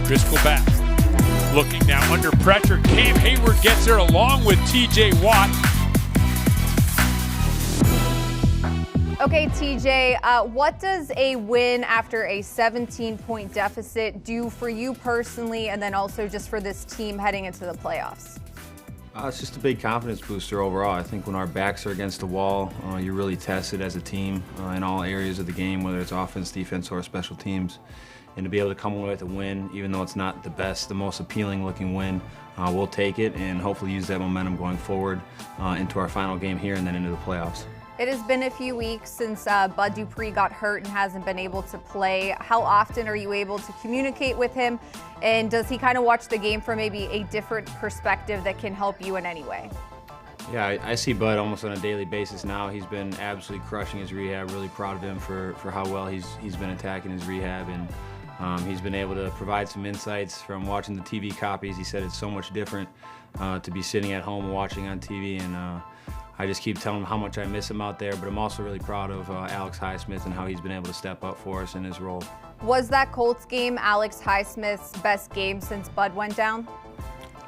Driscoll back. Looking now under pressure. Cam Hayward gets there along with TJ Watt. Okay, TJ, what does a win after a 17-point deficit do for you personally and then also just for this team heading into the playoffs? It's just a big confidence booster overall. I think when our backs are against the wall, you're really tested as a team in all areas of the game, whether it's offense, defense, or special teams. And to be able to come away with a win, even though it's not the best, the most appealing looking win, we'll take it and hopefully use that momentum going forward into our final game here and then into the playoffs. It has been a few weeks since Bud Dupree got hurt and hasn't been able to play. How often are you able to communicate with him? And does he kind of watch the game from maybe a different perspective that can help you in any way? Yeah, I see Bud almost on a daily basis now. He's been absolutely crushing his rehab. Really proud of him for how well he's been attacking his rehab. And he's been able to provide some insights from watching the TV copies. He said it's so much different to be sitting at home and watching on TV. And I just keep telling him how much I miss him out there, but I'm also really proud of Alex Highsmith and how he's been able to step up for us in his role. Was that Colts game Alex Highsmith's best game since Bud went down?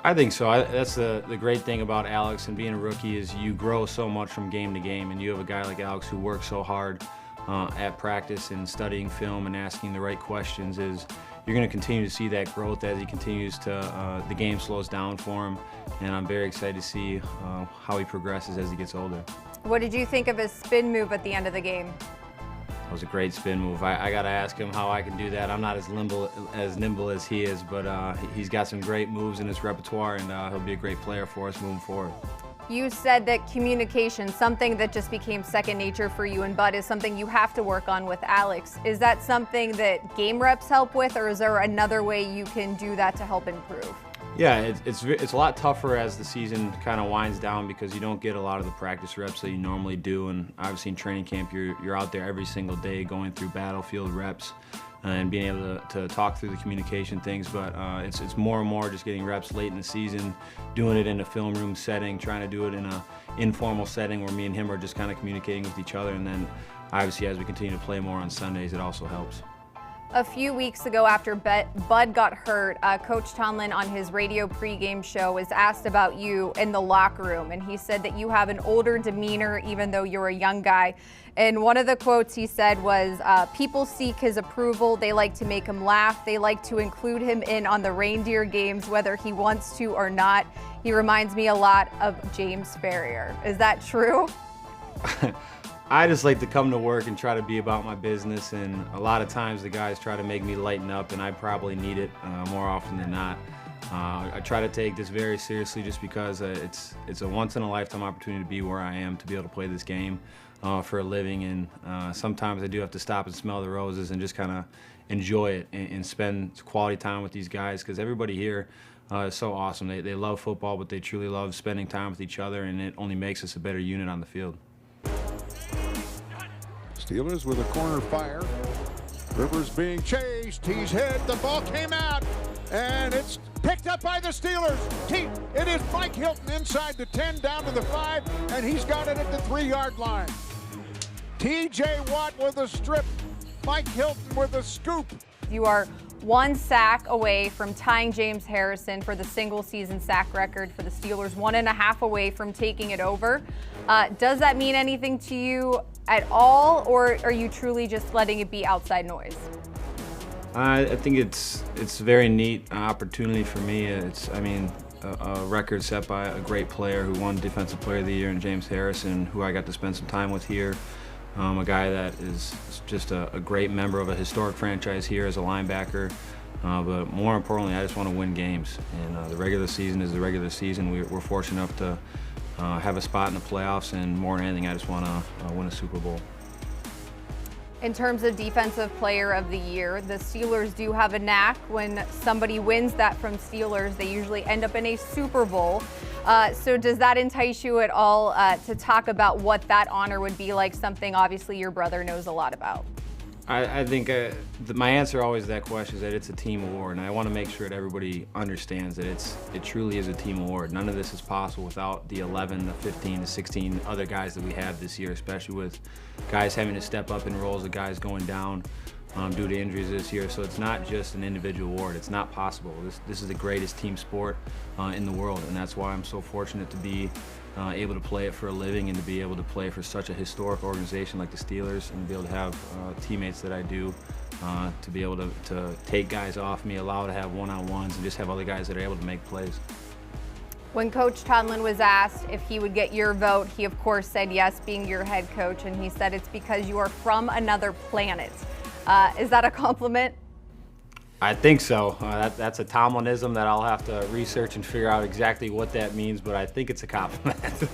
I think so. That's the great thing about Alex and being a rookie is you grow so much from game to game, and you have a guy like Alex who works so hard at practice and studying film and asking the right questions. You're going to continue to see that growth as he continues to, the game slows down for him, and I'm very excited to see how he progresses as he gets older. What did you think of his spin move at the end of the game? It was a great spin move. I got to ask him how I can do that. I'm not as nimble as he is, but he's got some great moves in his repertoire, and he'll be a great player for us moving forward. You said that communication, something that just became second nature for you and Bud, is something you have to work on with Alex. Is that something that game reps help with, or is there another way you can do that to help improve? Yeah, it's a lot tougher as the season kind of winds down because you don't get a lot of the practice reps that you normally do. And obviously in training camp, you're out there every single day going through battlefield reps and being able to talk through the communication things. But it's more and more just getting reps late in the season, doing it in a film room setting, trying to do it in an informal setting where me and him are just kind of communicating with each other. And then obviously as we continue to play more on Sundays, it also helps. A few weeks ago after Bud got hurt, Coach Tomlin on his radio pregame show was asked about you in the locker room, and he said that you have an older demeanor even though you're a young guy. And one of the quotes he said was, people seek his approval, they like to make him laugh, they like to include him in on the reindeer games whether he wants to or not. He reminds me a lot of James Ferrier. Is that true? I just like to come to work and try to be about my business, and a lot of times the guys try to make me lighten up, and I probably need it more often than not. I try to take this very seriously just because it's a once-in-a-lifetime opportunity to be where I am, to be able to play this game for a living, and sometimes I do have to stop and smell the roses and just kind of enjoy it and spend quality time with these guys, because everybody here is so awesome. They love football, but they truly love spending time with each other, and it only makes us a better unit on the field. Steelers with a corner fire. Rivers being chased. He's hit. The ball came out, and it's picked up by the Steelers. It is Mike Hilton inside the 10 down to the 5, and he's got it at the 3-yard line. TJ Watt with a strip. Mike Hilton with a scoop. You are one sack away from tying James Harrison for the single season sack record for the Steelers, 1.5 away from taking it over. Does that mean anything to you at all, or are you truly just letting it be outside noise? I think it's a very neat opportunity for me. It's a record set by a great player who won Defensive Player of the Year in James Harrison, who I got to spend some time with here. A guy that is just a great member of a historic franchise here as a linebacker. But more importantly, I just want to win games. And the regular season is the regular season. We're fortunate enough to have a spot in the playoffs, and more than anything, I just want to win a Super Bowl. In terms of Defensive Player of the Year, the Steelers do have a knack. When somebody wins that from Steelers, they usually end up in a Super Bowl. So does that entice you at all to talk about what that honor would be like, something obviously your brother knows a lot about? I think my answer always to that question is that it's a team award, and I want to make sure that everybody understands that it truly is a team award. None of this is possible without the 11, the 15, the 16 other guys that we have this year, especially with guys having to step up in roles of guys going down due to injuries this year. So it's not just an individual award. It's not possible. This is the greatest team sport in the world, and that's why I'm so fortunate to be able to play it for a living and to be able to play for such a historic organization like the Steelers, and to be able to have teammates that I do, to be able to take guys off me, allow to have one-on-ones, and just have other guys that are able to make plays. When Coach Tomlin was asked if he would get your vote, he of course said yes, being your head coach, and he said it's because you are from another planet. Is that a compliment? I think so. That's a Tomlinism that I'll have to research and figure out exactly what that means, but I think it's a compliment.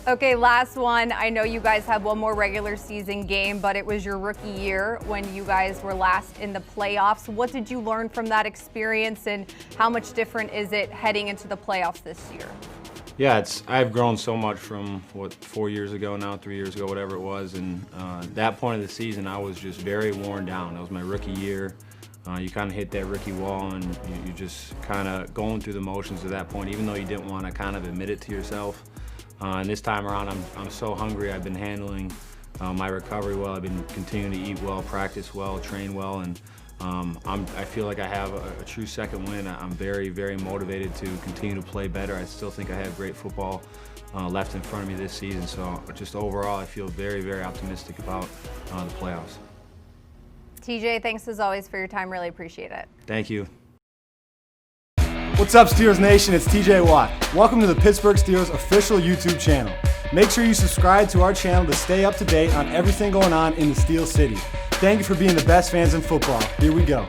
Okay, last one. I know you guys have one more regular season game, but it was your rookie year when you guys were last in the playoffs. What did you learn from that experience, and how much different is it heading into the playoffs this year? Yeah, I've grown so much from 4 years ago now, 3 years ago, whatever it was, and that point of the season I was just very worn down. That was my rookie year. You kind of hit that rookie wall, and you just kind of going through the motions at that point, even though you didn't want to kind of admit it to yourself. And this time around, I'm so hungry. I've been handling my recovery well. I've been continuing to eat well, practice well, train well, and I feel like I have a true second wind. I'm very, very motivated to continue to play better. I still think I have great football left in front of me this season. So just overall, I feel very, very optimistic about the playoffs. TJ, thanks as always for your time. Really appreciate it. Thank you. What's up, Steelers Nation? It's TJ Watt. Welcome to the Pittsburgh Steelers official YouTube channel. Make sure you subscribe to our channel to stay up to date on everything going on in the Steel City. Thank you for being the best fans in football. Here we go.